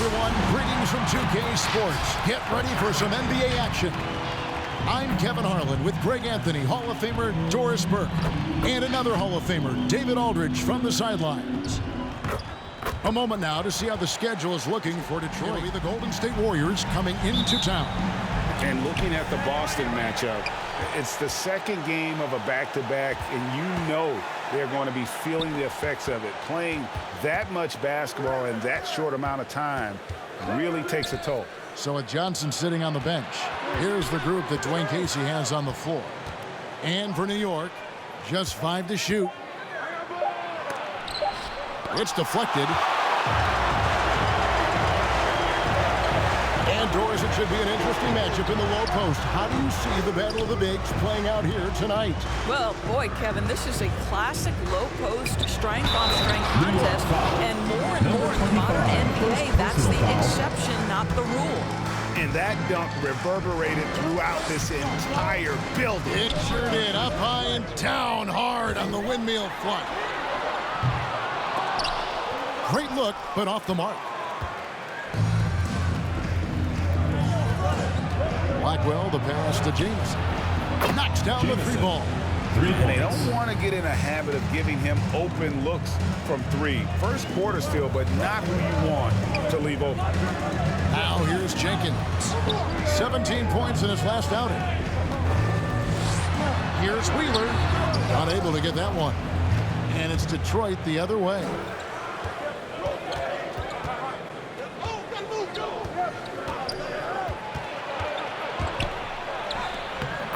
everyone. Greetings from 2K Sports. Get ready for some NBA action. I'm Kevin Harlan with Greg Anthony, Hall of Famer Doris Burke, and another Hall of Famer, David Aldridge, from the sidelines. A moment now to see how the schedule is looking for Detroit. It'll be the Golden State Warriors coming into town. And looking at the Boston matchup, it's the second game of a back-to-back, and you know they're going to be feeling the effects of it. Playing that much basketball in that short amount of time really takes a toll. So with Johnson sitting on the bench, here's the group that Dwayne Casey has on the floor. And for New York, just 5 to shoot. It's deflected. And Doris, it should be an interesting matchup in the low post. How do you see the Battle of the Bigs playing out here tonight? Well, boy, Kevin, this is a classic low post strength-on-strength contest. And more in the modern NBA, that's the exception, not the rule. And that dunk reverberated throughout this entire building. It sure did. Up high and down hard on the windmill front. Great look, but off the mark. Blackwell, the pass to Jameson. Knocks down the 3-ball. They don't want to get in a habit of giving him open looks from 3. First quarter still, but not who you want to leave open. Now here's Jenkins. 17 points in his last outing. Here's Wheeler. Unable to get that one. And it's Detroit the other way.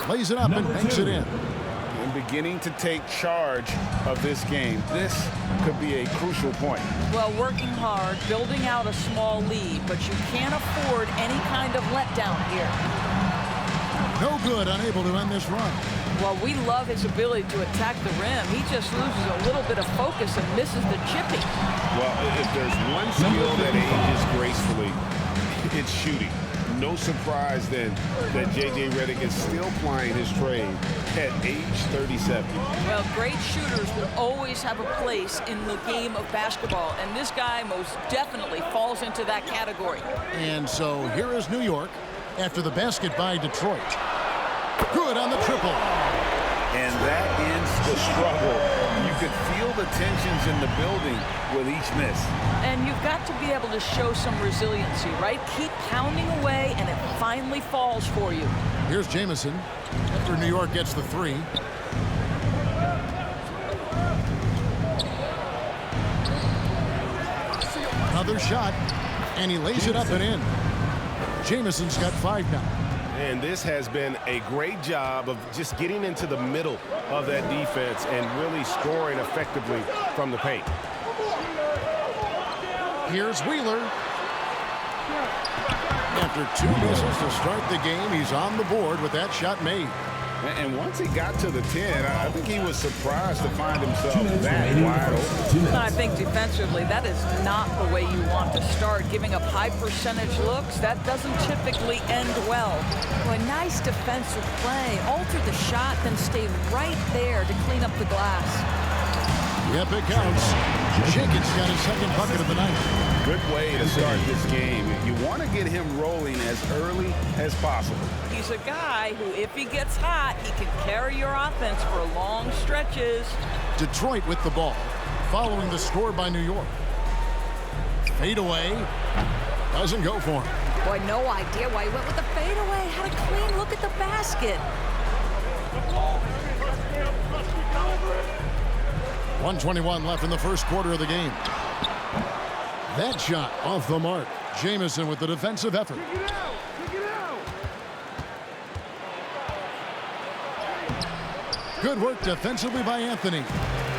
Plays it up and banks it in. And beginning to take charge of this game. This could be a crucial point. Well, working hard, building out a small lead, but you can't afford any kind of letdown here. No good, unable to end this run. Well, we love his ability to attack the rim. He just loses a little bit of focus and misses the chipping. Well, if there's one skill that ages gracefully, it's shooting. No surprise then that J.J. Redick is still plying his trade at age 37. Well, great shooters will always have a place in the game of basketball, and this guy most definitely falls into that category. And so here is New York after the basket by Detroit. Good on the triple. And that ends the struggle. You could feel the tensions in the building with each miss. And you've got to be able to show some resiliency, right? Keep pounding away, and it finally falls for you. Here's Jameson after New York gets the 3. Another shot, and he lays it up and in. Jameson's got 5 now. And this has been a great job of just getting into the middle of that defense and really scoring effectively from the paint. Here's Wheeler. After 2 misses to start the game, he's on the board with that shot made. And once he got to the 10, I think he was surprised to find himself that wide open. And I think defensively, that is not the way you want to start. Giving up high percentage looks, that doesn't typically end well. Well, a nice defensive play. Alter the shot, then stay right there to clean up the glass. Yep, it counts. Jenkins got his second bucket of the night. Good way to start this game. You want to get him rolling as early as possible. He's a guy who, if he gets hot, he can carry your offense for long stretches. Detroit with the ball, following the score by New York. Fadeaway. Doesn't go for him. Boy, no idea why he went with the fadeaway. Had a clean look at the basket. 1:21 left in the first quarter of the game. That shot off the mark. Jameson with the defensive effort. Good work defensively by Anthony.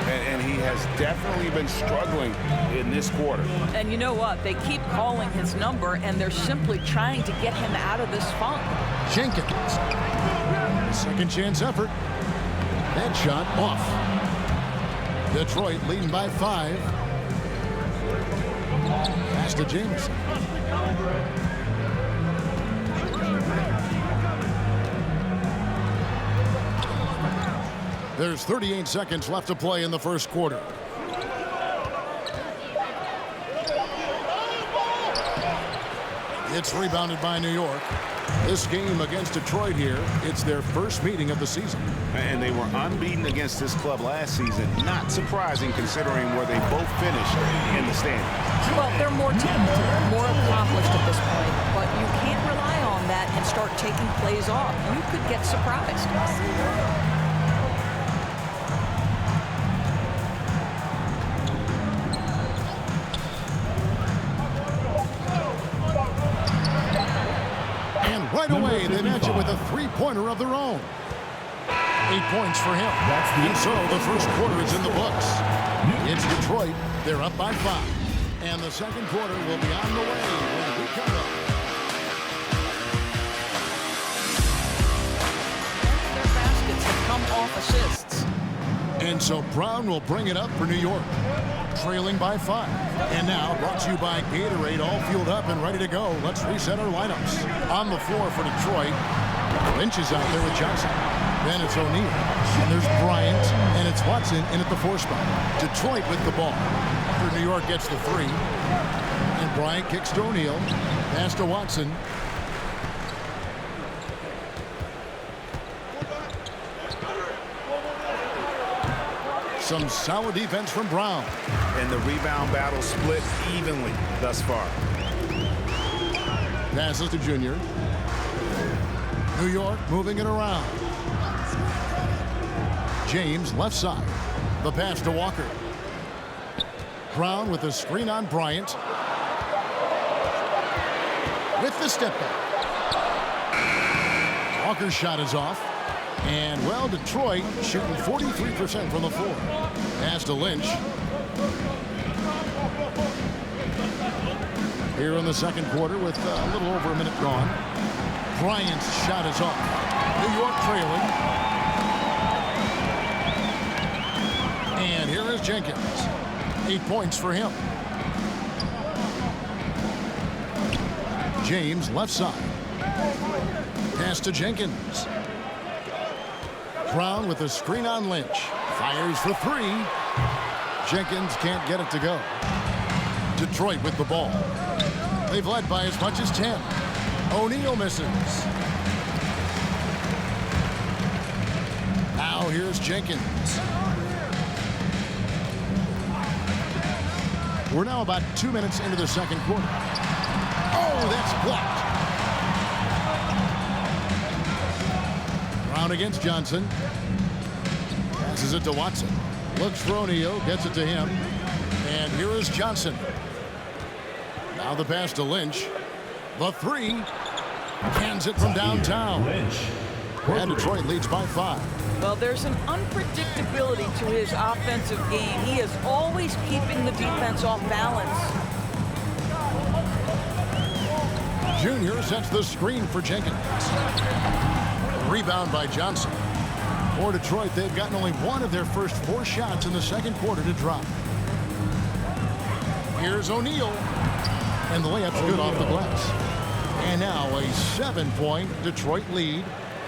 And he has definitely been struggling in this quarter. And you know what? They keep calling his number, and they're simply trying to get him out of this funk. Jenkins. Second chance effort. That shot off. Detroit leading by 5. Pass to Jameson. There's 38 seconds left to play in the first quarter. It's rebounded by New York. This game against Detroit here, it's their first meeting of the season. And they were unbeaten against this club last season. Not surprising considering where they both finished in the standings. Well, they're more talented, more accomplished at this point, but you can't rely on that and start taking plays off. You could get surprised. Right away, they match it with a three-pointer of their own. 8 points for him. And so the first quarter is in the books. It's Detroit. They're up by 5. And the second quarter will be on the way when we come up. Their baskets have come off assists. And so Brown will bring it up for New York, trailing by 5. And now, brought to you by Gatorade, all fueled up and ready to go. Let's reset our lineups. On the floor for Detroit, Lynch is out there with Johnson. Then it's O'Neal. And there's Bryant, and it's Watson in at the 4 spot. Detroit with the ball. After New York gets the 3. And Bryant kicks to O'Neal. Pass to Watson. Some solid defense from Brown. And the rebound battle split evenly thus far. Passes to Junior. New York moving it around. James left side. The pass to Walker. Brown with the screen on Bryant. With the step back. Walker's shot is off. And, well, Detroit shooting 43% from the floor. Pass to Lynch. Here in the second quarter with a little over a minute gone. Bryant's shot is off. New York trailing. And here is Jenkins. 8 points for him. James left side. Pass to Jenkins. Brown with a screen on Lynch. Fires for 3. Jenkins can't get it to go. Detroit with the ball. They've led by as much as 10. O'Neal misses. Now here's Jenkins. We're now about 2 minutes into the second quarter. Oh, that's blocked. Brown against Johnson. Passes it to Watson. Looks for O'Neal. Gets it to him. And here is Johnson. Now the pass to Lynch. The 3. Cans it from downtown. And Detroit leads by 5. Well, there's an unpredictability to his offensive game. He is always keeping the defense off balance. Junior sets the screen for Jenkins. Rebound by Johnson. For Detroit, they've gotten only 1 of their first 4 shots in the second quarter to drop. Here's O'Neal. And the layup's good off the glass. And now a 7-point Detroit lead.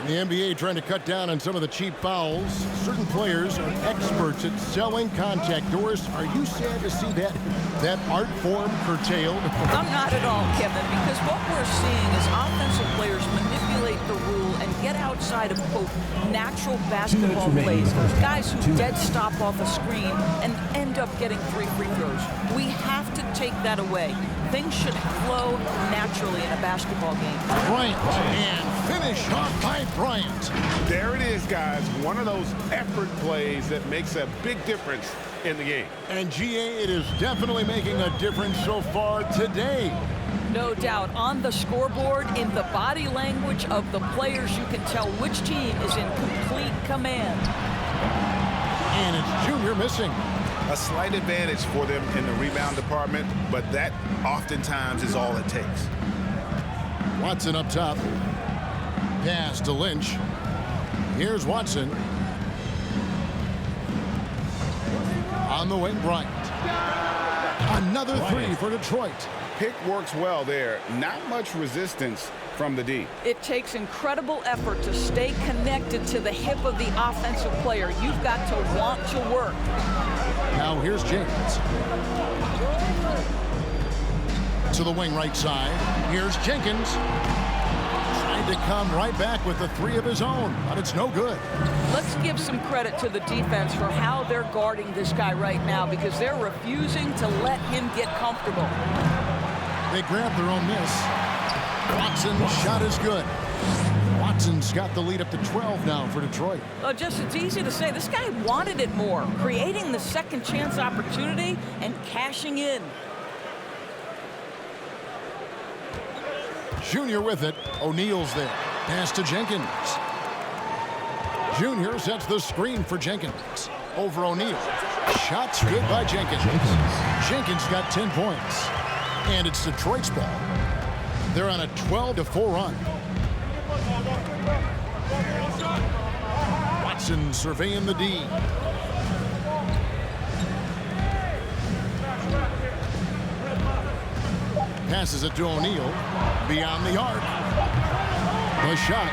The NBA trying to cut down on some of the cheap fouls. Certain players are experts at selling contact. Doris, are you sad to see that art form curtailed? I'm not at all, Kevin, because what we're seeing is offensive players manipulate the rule and get outside of, quote, natural basketball plays. Guys who dead stop off a screen and end up getting 3 free throws. We have to take that away. Things should flow naturally in a basketball game. Bryant, and finish off by Bryant. There it is, guys. One of those effort plays that makes a big difference in the game. And GA, it is definitely making a difference so far today. No doubt. On the scoreboard, in the body language of the players, you can tell which team is in complete command. And it's Junior missing. A slight advantage for them in the rebound department, but that oftentimes is all it takes. Watson up top. Pass to Lynch. Here's Watson. On the wing, Bryant. Another 3 for Detroit. Pick works well there. Not much resistance from the D. It takes incredible effort to stay connected to the hip of the offensive player. You've got to want to work. Now here's James. To the wing right side. Here's Jenkins. Trying to come right back with the three of his own, but it's no good. Let's give some credit to the defense for how they're guarding this guy right now, because they're refusing to let him get comfortable. They grab their own miss. Watson's shot is good. Watson's got the lead up to 12 now for Detroit. Well, just it's easy to say this guy wanted it more, creating the second chance opportunity and cashing in. Junior with it. O'Neal's there. Pass to Jenkins. Junior sets the screen for Jenkins. Over O'Neal. Shots good by Jenkins. Jenkins got 10 points. And it's Detroit's ball. They're on a 12-4 run. Watson surveying the D. Passes it to O'Neal. Beyond the arc. The shot.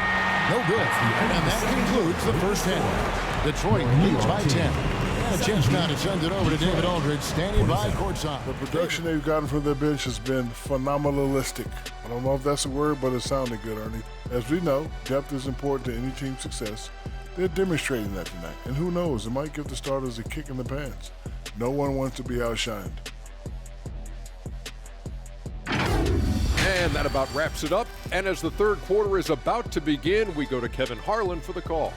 No good. And that concludes the first half. Detroit leads by 10. And a chance now to send it over to David Aldridge, standing by courtside. The production they've gotten from their bench has been phenomenalistic. I don't know if that's a word, but it sounded good, Ernie. As we know, depth is important to any team's success. They're demonstrating that tonight. And who knows, it might give the starters a kick in the pants. No one wants to be outshined. And that about wraps it up. And as the third quarter is about to begin, we go to Kevin Harlan for the call.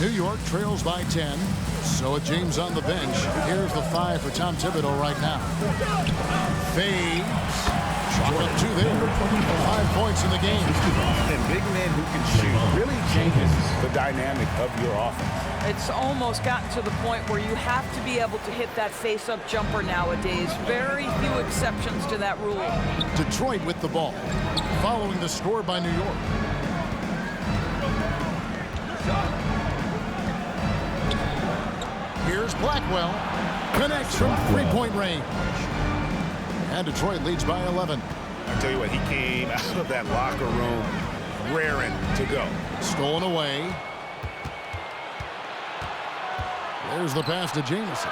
New York trails by 10. So with James on the bench, here's the 5 for Tom Thibodeau right now. Fades. Shot up 2 there. 5 points in the game. And big men who can shoot really changes the dynamic of your offense. It's almost gotten to the point where you have to be able to hit that face-up jumper nowadays. Very few exceptions to that rule. Detroit with the ball, following the score by New York. Here's Blackwell. Connects from three-point range. And Detroit leads by 11. I tell you what, he came out of that locker room raring to go. Stolen away. There's the pass to Jamison.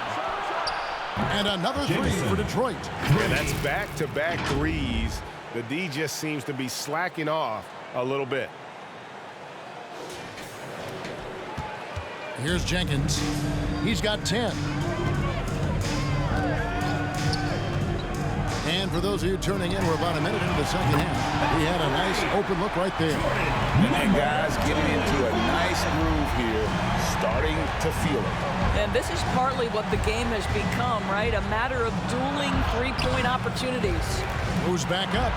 And another three for Detroit. And that's back-to-back threes. The D just seems to be slacking off a little bit. Here's Jenkins. He's got 10. And for those of you tuning in, we're about a minute into the second half. He had a nice open look right there. And guys getting into a nice groove here, starting to feel it. And this is partly what the game has become, right? A matter of dueling three-point opportunities. Moves back up.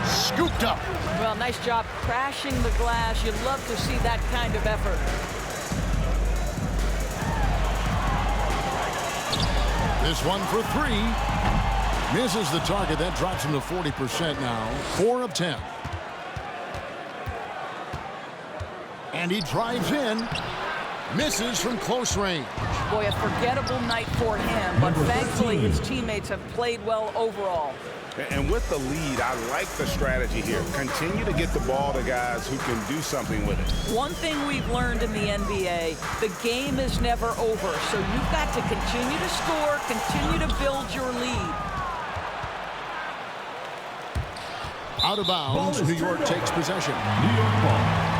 Scooped up. Well, nice job crashing the glass. You'd love to see that kind of effort. This one for 3. Misses the target. That drops him to 40% now. 4 of 10. And he drives in. Misses from close range. Boy, a forgettable night for him, but thankfully his teammates have played well overall. And with the lead, I like the strategy here. Continue to get the ball to guys who can do something with it. One thing we've learned in the NBA, the game is never over, so you've got to continue to score, continue to build your lead. Out of bounds, New York takes possession. New York ball.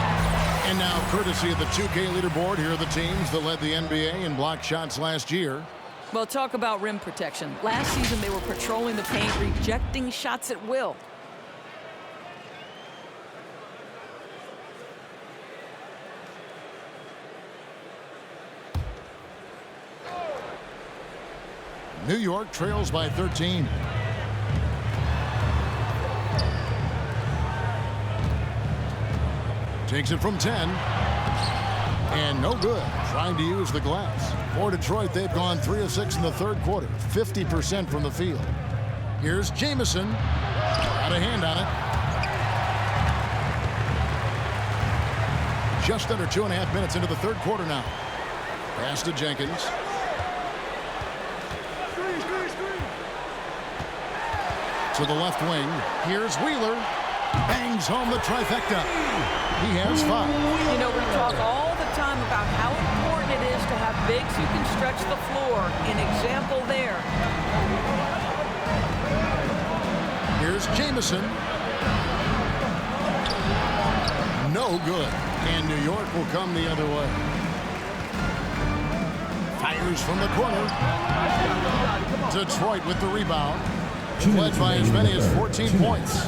And now, courtesy of the 2K leaderboard, here are the teams that led the NBA in block shots last year. Well, talk about rim protection. Last season, they were patrolling the paint, rejecting shots at will. New York trails by 13. Takes it from 10. And no good. Trying to use the glass. For Detroit, they've gone 3 of 6 in the third quarter. 50% from the field. Here's Jamison. Got a hand on it. Just under 2.5 minutes into the third quarter now. Pass to Jenkins. To the left wing. Here's Wheeler. Bangs home the trifecta. He has 5. You know, we talk all the time about how important it is to have bigs who can stretch the floor. An example there. Here's Jamison. No good. And New York will come the other way. Fires from the corner. Detroit with the rebound. Led by as many as 14 points.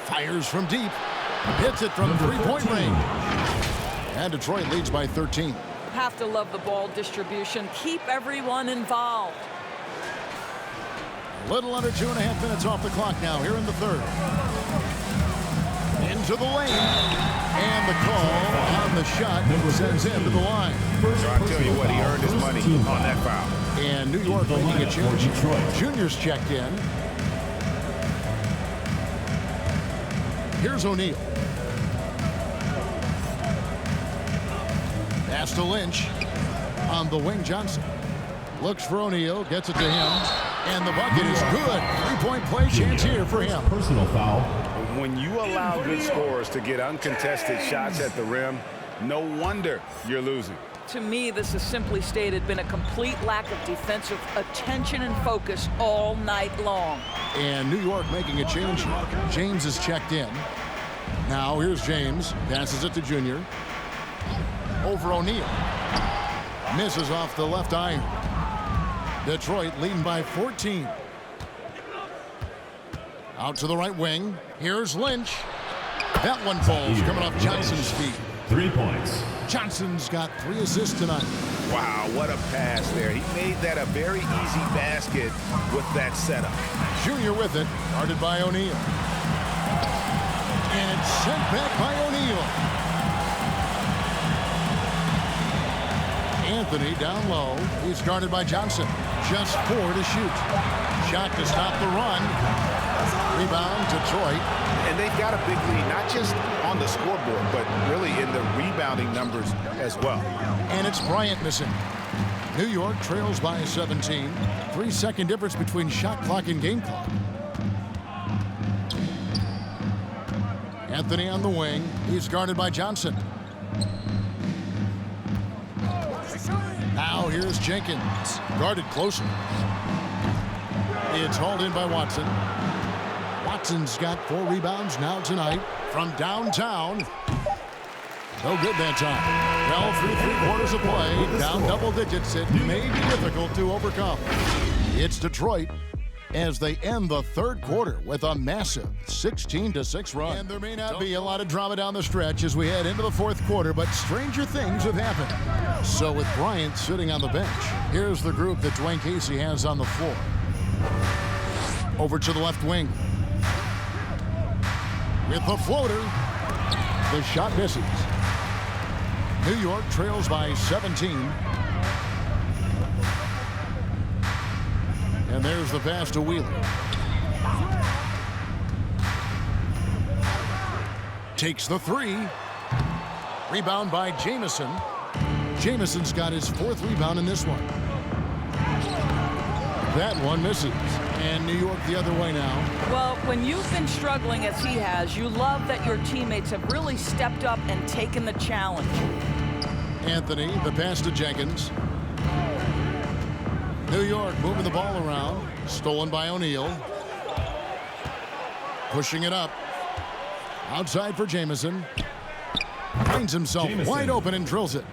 Fires from deep. Hits it from three-point range. And Detroit leads by 13. Have to love the ball distribution. Keep everyone involved. A little under 2.5 minutes off the clock now here in the third. Into the lane. And the call on the shot sends him to the line. So I'll tell you what, he earned his money on that foul. And New York making a change. Junior's checked in. Here's O'Neal. Pass to Lynch. On the wing, Johnson. Looks for O'Neal, gets it to him. And the bucket is good. Three-point play chance here for him. Personal foul. When you allow good scorers to get uncontested shots at the rim, no wonder you're losing. To me, this has simply stated been a complete lack of defensive attention and focus all night long. And New York making a change here. James is checked in. Now here's James. Passes it to Junior. Over O'Neal. Misses off the left iron. Detroit leading by 14. Out to the right wing. Here's Lynch. That one falls coming off Johnson's feet. 3 points. Johnson's got 3 assists tonight. Wow, what a pass there. He made that a very easy basket with that setup. Junior with it. Guarded by O'Neal. And it's sent back by O'Neal. Anthony down low. He's guarded by Johnson. Just 4 to shoot. Shot to stop the run. Rebound, Detroit. And they've got a big lead, not just on the scoreboard, but really in the rebounding numbers as well. And it's Bryant missing. New York trails by 17. 3-second difference between shot clock and game clock. Anthony on the wing. He's guarded by Johnson. Now here's Jenkins. Guarded closer. It's hauled in by Watson. Watson's got 4 rebounds now tonight from downtown. No good that time. Well, through 3 quarters of play, down double digits. It may be difficult to overcome. It's Detroit as they end the third quarter with a massive 16-6 run. And there may not be a lot of drama down the stretch as we head into the fourth quarter, but stranger things have happened. So with Bryant sitting on the bench, here's the group that Dwayne Casey has on the floor. Over to the left wing. With the floater, the shot misses. New York trails by 17. And there's the pass to Wheeler. Takes the 3. Rebound by Jamison. Jamison's got his 4th rebound in this one. That one misses. And New York the other way now. Well, when you've been struggling as he has, you love that your teammates have really stepped up and taken the challenge. Anthony, the pass to Jenkins. New York moving the ball around. Stolen by O'Neal. Pushing it up. Outside for Jamison. Finds himself wide open and drills it.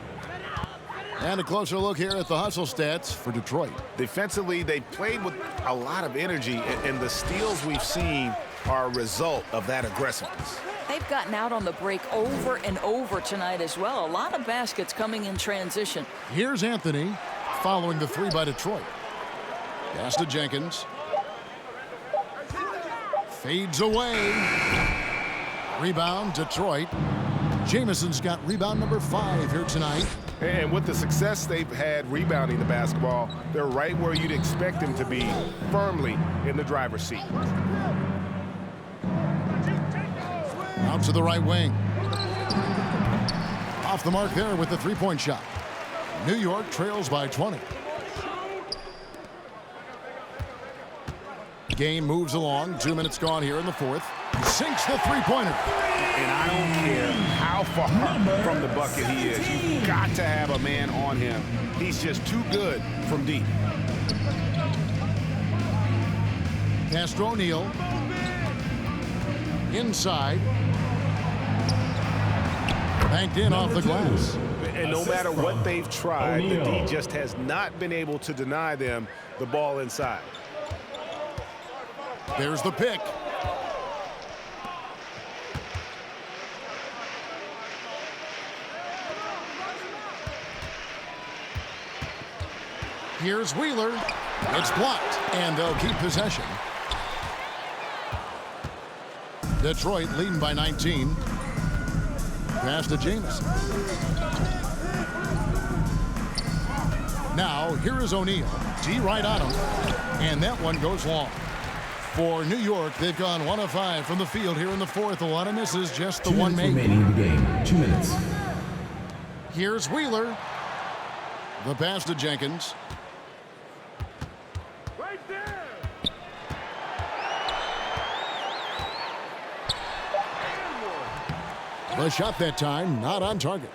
And a closer look here at the hustle stats for Detroit. Defensively, they played with a lot of energy, and the steals we've seen are a result of that aggressiveness. They've gotten out on the break over and over tonight as well. A lot of baskets coming in transition. Here's Anthony following the 3 by Detroit. Pass to Jenkins. Fades away. Rebound, Detroit. Jamison's got rebound number 5 here tonight. And with the success they've had rebounding the basketball, they're right where you'd expect them to be, firmly in the driver's seat. Out to the right wing. Off the mark there with the 3-point shot. New York trails by 20. Game moves along. 2 minutes gone here in the fourth. He sinks the three-pointer. And I don't care how far from the bucket he is. You've got to have a man on him. He's just too good from deep. Castro O'Neal. Inside. Banked in off the glass. And no matter what they've tried, the D just has not been able to deny them the ball inside. There's the pick. Here's Wheeler. It's blocked, and they'll keep possession. Detroit leading by 19. Pass to Jamison. Now, here is O'Neal. D right on him, and that one goes long. For New York, they've gone 1 of 5 from the field here in the fourth. A lot of misses, just the one made. Remaining in the game. 2 minutes. Here's Wheeler. The pass to Jenkins. Right there. The shot that time, not on target.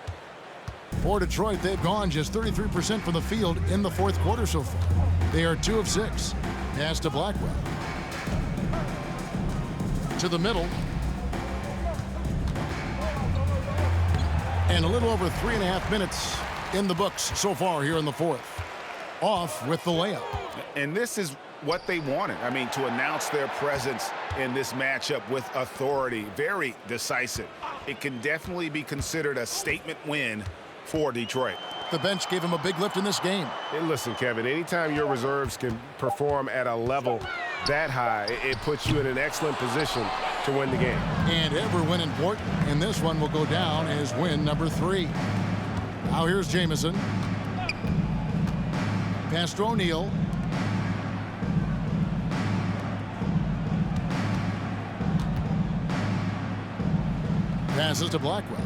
For Detroit, they've gone just 33% from the field in the fourth quarter so far. They are 2 of 6. Pass to Blackwell. To the middle. And a little over 3.5 minutes in the books so far here in the fourth. Off with the layup. And this is what they wanted. I mean, to announce their presence in this matchup with authority. Very decisive. It can definitely be considered a statement win for Detroit. The bench gave him a big lift in this game. Hey, listen, Kevin, anytime your reserves can perform at a level that high, it puts you in an excellent position to win the game. And every win important, and this one will go down as win number 3. Now here's Jamison. Pass to O'Neal. Passes to Blackwell.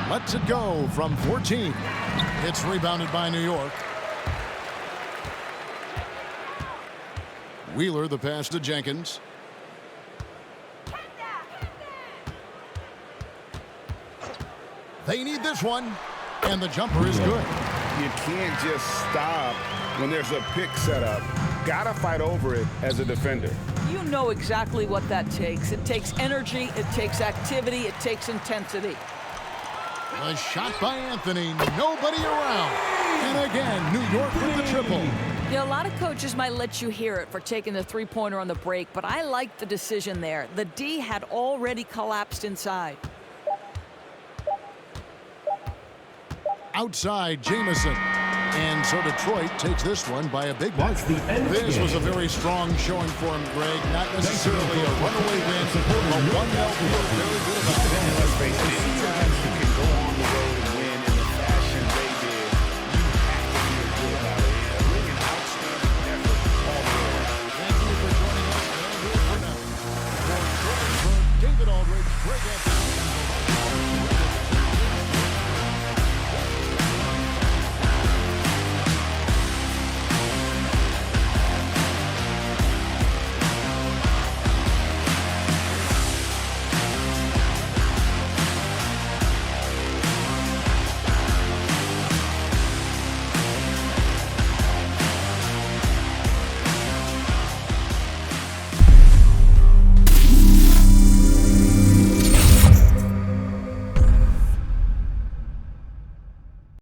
Lets it go from 14. It's rebounded by New York. Wheeler, the pass to Jenkins. They need this one, and the jumper is good. You can't just stop when there's a pick set up. Gotta fight over it as a defender. You know exactly what that takes. It takes energy, it takes activity, it takes intensity. A shot by Anthony, nobody around. And again, New York with the triple. You know, a lot of coaches might let you hear it for taking the three-pointer on the break, but I like the decision there. The D had already collapsed inside. Outside, Jamison. And so Detroit takes this one by a big margin. This was a very strong showing for him, Greg. Not necessarily a runaway win, but one that we feel very good about. Let's face it,